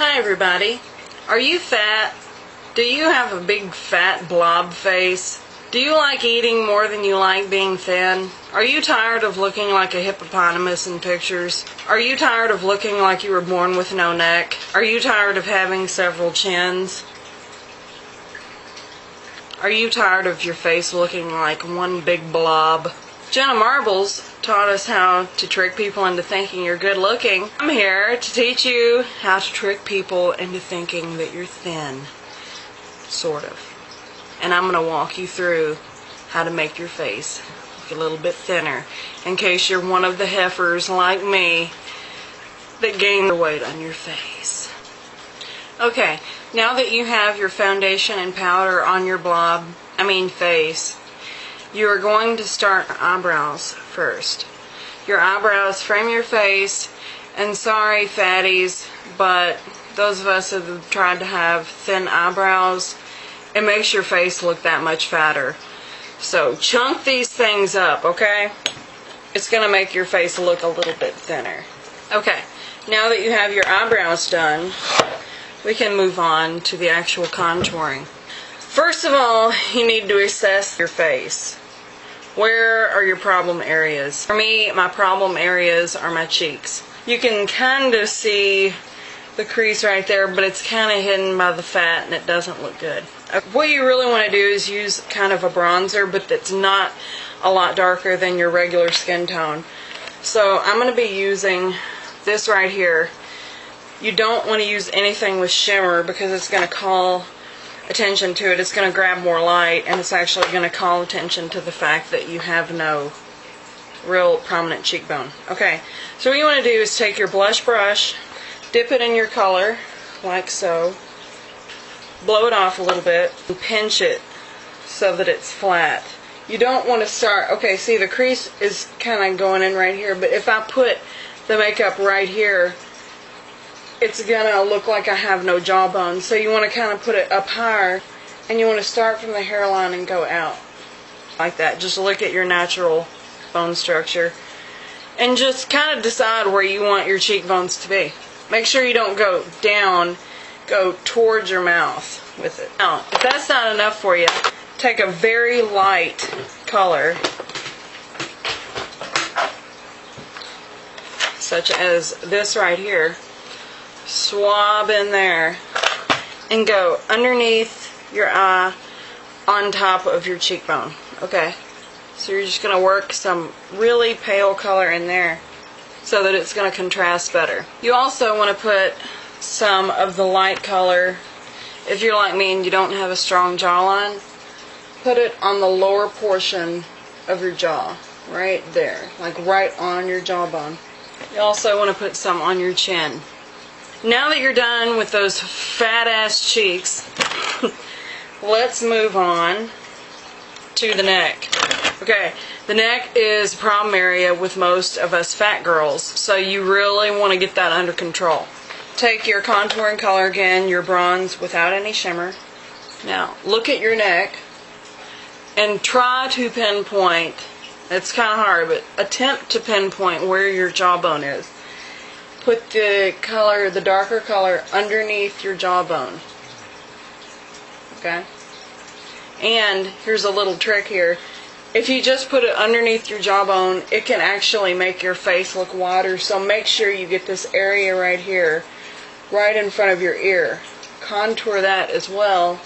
Hi everybody. Are you fat? Do you have a big fat blob face? Do you like eating more than you like being thin? Are you tired of looking like a hippopotamus in pictures? Are you tired of looking like you were born with no neck? Are you tired of having several chins? Are you tired of your face looking like one big blob? Jenna Marbles taught us how to trick people into thinking you're good looking. I'm here to teach you how to trick people into thinking that you're thin. Sort of. And I'm going to walk you through how to make your face look a little bit thinner, in case you're one of the heifers like me that gain the weight on your face. Okay, now that you have your foundation and powder on your face, you are going to start eyebrows first. Your eyebrows frame your face, and sorry fatties, but those of us that have tried to have thin eyebrows, it makes your face look that much fatter. So chunk these things up, okay? It's going to make your face look a little bit thinner. Okay, now that you have your eyebrows done, we can move on to the actual contouring. First of all, you need to assess your face. Where are your problem areas? For me, my problem areas are my cheeks. You can kind of see the crease right there, but it's kind of hidden by the fat and it doesn't look good. What you really want to do is use kind of a bronzer, but that's not a lot darker than your regular skin tone. So I'm going to be using this right here. You don't want to use anything with shimmer because it's going to call attention to it. It's going to grab more light, and it's actually going to call attention to the fact that you have no real prominent cheekbone. Okay, so what you want to do is take your blush brush, dip it in your color like so, blow it off a little bit, and pinch it so that it's flat. You don't want to start, okay, see the crease is kind of going in right here, but if I put the makeup right here, it's gonna look like I have no jawbone. So you want to kind of put it up higher, and you want to start from the hairline and go out like that. Just look at your natural bone structure and just kind of decide where you want your cheekbones to be. Make sure you don't go down, go towards your mouth with it. Now, if that's not enough for you, take a very light color, such as this right here, swab in there, and go underneath your eye on top of your cheekbone. Okay, so you're just going to work some really pale color in there so that it's going to contrast better. You also want to put some of the light color, if you're like me and you don't have a strong jawline, put it on the lower portion of your jaw, right there, like right on your jawbone. You also want to put some on your chin. Now that you're done with those fat ass cheeks, let's move on to the neck. Okay, the neck is a problem area with most of us fat girls, so you really want to get that under control. Take your contouring color again, your bronze without any shimmer. Now, look at your neck and try to pinpoint, it's kind of hard, but attempt to pinpoint where your jawbone is. Put the color, the darker color, underneath your jawbone. Okay? And here's a little trick here. If you just put it underneath your jawbone, it can actually make your face look wider. So make sure you get this area right here, right in front of your ear. Contour that as well,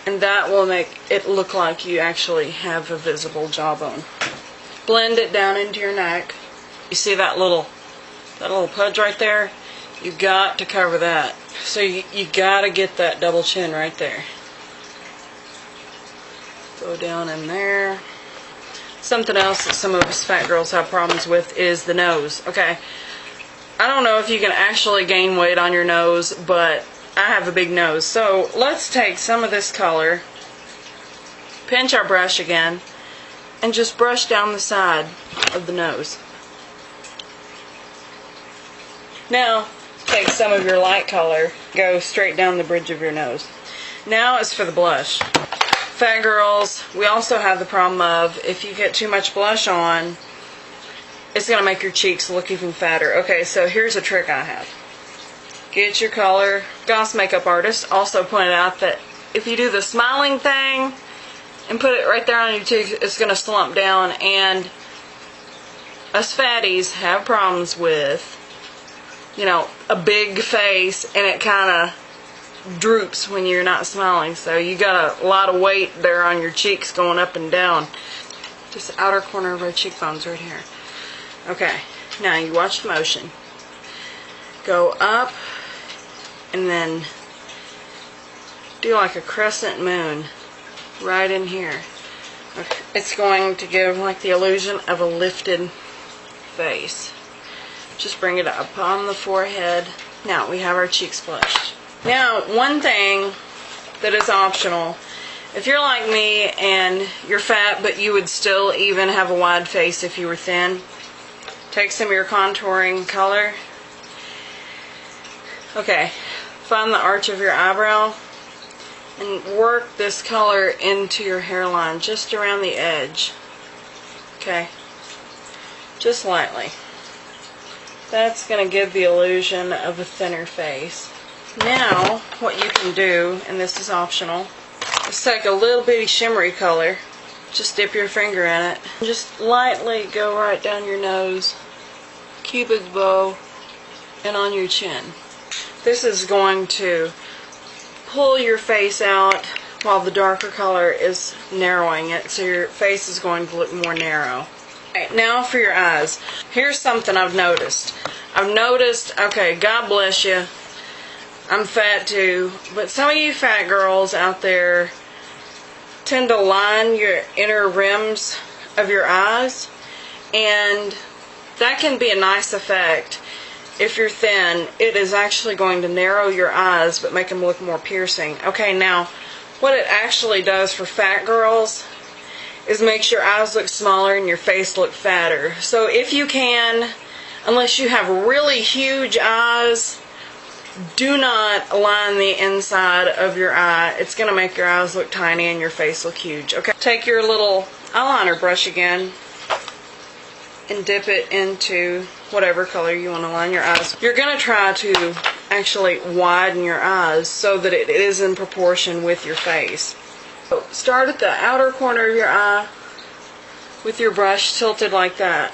and that will make it look like you actually have a visible jawbone. Blend it down into your neck. You see that little pudge right there? You got to cover that. So you got to get that double chin right there. Go down in there. Something else that some of us fat girls have problems with is the nose. Okay, I don't know if you can actually gain weight on your nose, but I have a big nose. So let's take some of this color, pinch our brush again, and just brush down the side of the nose. Now, take some of your light color, go straight down the bridge of your nose. Now is for the blush. Fat girls, we also have the problem of, if you get too much blush on, it's going to make your cheeks look even fatter. Okay, so here's a trick I have. get your color. Goss makeup artist also pointed out that if you do the smiling thing and put it right there on your cheek, it's going to slump down, and us fatties have problems with, you know, a big face and it kind of droops when you're not smiling. So you got a lot of weight there on your cheeks going up and down. Just the outer corner of our cheekbones right here. Okay, now you watch the motion. Go up and then do like a crescent moon right in here. Okay. It's going to give like the illusion of a lifted face. Just bring it up on the forehead. Now we have our cheeks blushed. Now, one thing that is optional, if you're like me and you're fat but you would still even have a wide face if you were thin, take some of your contouring color. Okay, find the arch of your eyebrow and work this color into your hairline, just around the edge. Okay, just lightly. That's going to give the illusion of a thinner face. Now, what you can do, and this is optional, is take a little bitty shimmery color, just dip your finger in it, and just lightly go right down your nose, cupid's bow, and on your chin. This is going to pull your face out while the darker color is narrowing it, so your face is going to look more narrow. Alright, now for your eyes. Here's something I've noticed. Okay, God bless you, I'm fat too, but some of you fat girls out there tend to line your inner rims of your eyes, and that can be a nice effect. If you're thin, it is actually going to narrow your eyes but make them look more piercing. Okay, now what it actually does for fat girls is makes your eyes look smaller and your face look fatter. So if you can, unless you have really huge eyes, do not line the inside of your eye. It's going to make your eyes look tiny and your face look huge. Okay, take your little eyeliner brush again and dip it into whatever color you want to line your eyes. You're going to try to actually widen your eyes so that it is in proportion with your face. So start at the outer corner of your eye with your brush tilted like that,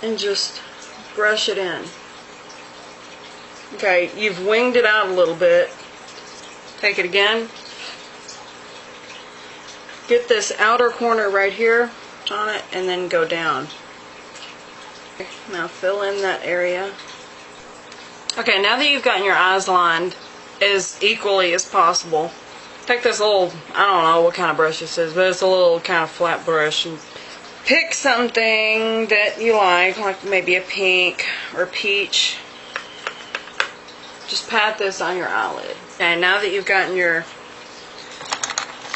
and just brush it in. Okay, you've winged it out a little bit. Take it again. Get this outer corner right here on it and then go down. Okay, now fill in that area. Okay, now that you've gotten your eyes lined as equally as possible, take this little, I don't know what kind of brush this is, but it's a little kind of flat brush, and pick something that you like maybe a pink or peach. Just pat this on your eyelid. Okay, now that you've gotten your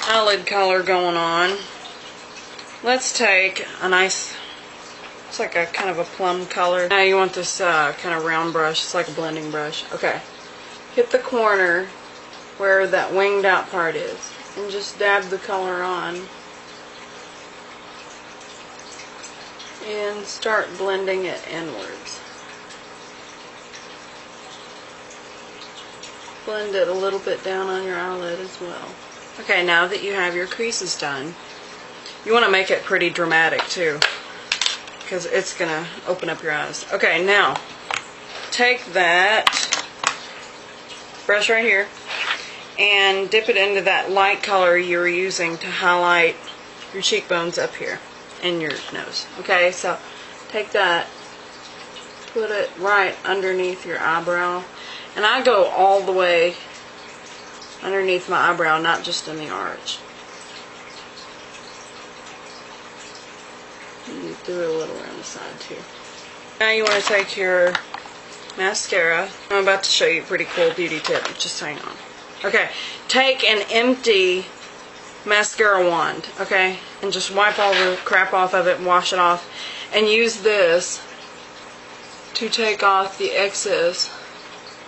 eyelid color going on, let's take a nice, it's like a kind of a plum color. Now you want this kind of round brush. It's like a blending brush. Okay, hit the corner where that winged out part is and just dab the color on and start blending it inwards. Blend it a little bit down on your eyelid as well. Okay, now that you have your creases done, you want to make it pretty dramatic too, because it's going to open up your eyes. Okay, now take that brush right here and dip it into that light color you were using to highlight your cheekbones up here and your nose. Okay, so take that, put it right underneath your eyebrow. And I go all the way underneath my eyebrow, not just in the arch. You do it a little around the side too. Now you want to take your mascara. I'm about to show you a pretty cool beauty tip. Just hang on. Okay, take an empty mascara wand, okay, and just wipe all the crap off of it and wash it off. And use this to take off the excess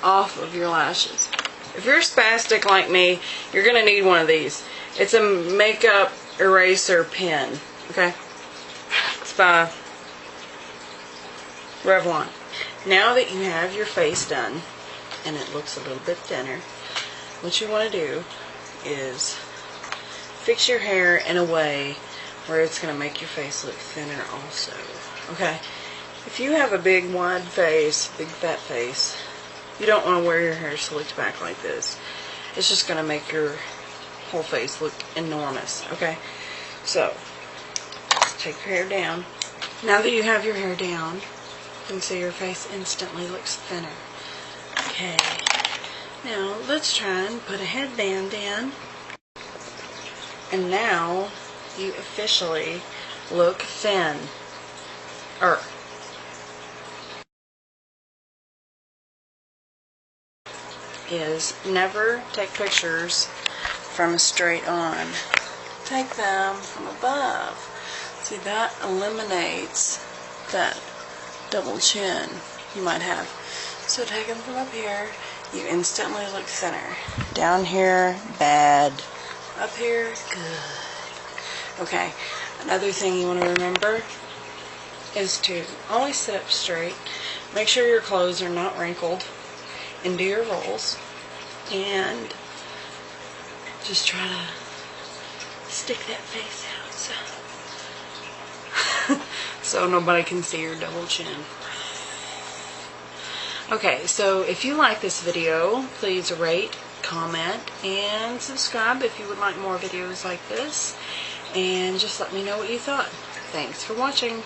off of your lashes. If you're spastic like me, you're going to need one of these. It's a makeup eraser pen, okay? It's by Revlon. Now that you have your face done, and it looks a little bit thinner, what you want to do is fix your hair in a way where it's going to make your face look thinner also. Okay? If you have a big wide face, big fat face, you don't want to wear your hair slicked back like this. It's just going to make your whole face look enormous. Okay? So, take your hair down. Now that you have your hair down, you can see your face instantly looks thinner. Okay. Now, let's try and put a headband in. And now, you officially look thin. Is never take pictures from a straight on. Take them from above. See, that eliminates that double chin you might have. So take them from up here. You instantly look thinner. Down here, bad. Up here, good. Okay, another thing you want to remember is to always sit up straight. Make sure your clothes are not wrinkled. And do your rolls. And just try to stick that face out so nobody can see your double chin. Okay, so if you like this video, please rate, comment, and subscribe if you would like more videos like this. And just let me know what you thought. Thanks for watching.